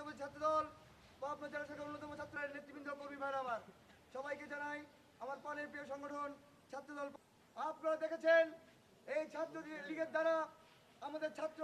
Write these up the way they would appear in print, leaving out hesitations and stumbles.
জাতীয় ছাত্রদল পাবনা জেলা শাখার অন্যতম ছাত্রের নেতৃবৃন্দ কর্মী ভাইরা আমার সবাইকে জানাই আমার প্রাণের প্রিয় সংগঠন ছাত্রদল। আপনারা দেখেছেন এই ছাত্র লীগের দ্বারা আমাদের ছাত্র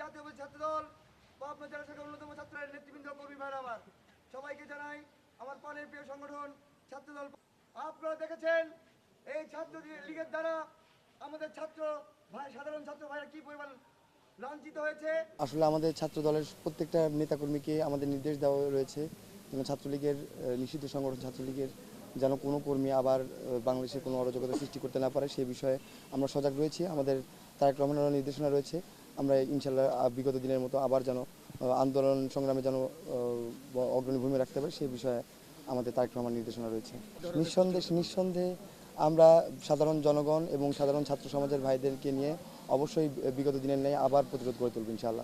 জাতীয় ছাত্রদল পাবনা জেলা শাখার অন্যতম ছাত্রের নেতৃবৃন্দ কর্মী ভাইরা আমার সবাইকে জানাই আমার প্রাণের প্রিয় সংগঠন ছাত্রদল। আপনারা দেখেছেন এই ছাত্র লীগের দ্বারা আমাদের ছাত্র ভাই সাধারণ ছাত্র ভাইরা কি পরিমাণ লাঞ্ছিত হয়েছে। আসলে আমাদের ছাত্র দলের প্রত্যেকটা নেতাকর্মীকে আমাদের নির্দেশ দেওয়া রয়েছে ছাত্রলীগের নিষিদ্ধ সংগঠন ছাত্রলীগের যেন কোনো কর্মী আবার বাংলাদেশে কোনো অরাজকতা সৃষ্টি করতে না পারে সেই বিষয়ে আমরা সজাগ রয়েছি। আমাদের তারেক রহমানের নির্দেশনা রয়েছে, আমরা ইনশাল্লাহ বিগত দিনের মতো আবার যেন আন্দোলন সংগ্রামে যেন অগ্রণী ভূমিকা রাখতে পারে সেই বিষয়ে আমাদের তারেক রহমানের নির্দেশনা রয়েছে। নিঃসন্দেহে আমরা সাধারণ জনগণ এবং সাধারণ ছাত্র সমাজের ভাইদেরকে নিয়ে অবশ্যই বিগত দিনের ন্যায় আবার প্রতিরোধ গড়ে তুলব ইনশাআল্লাহ।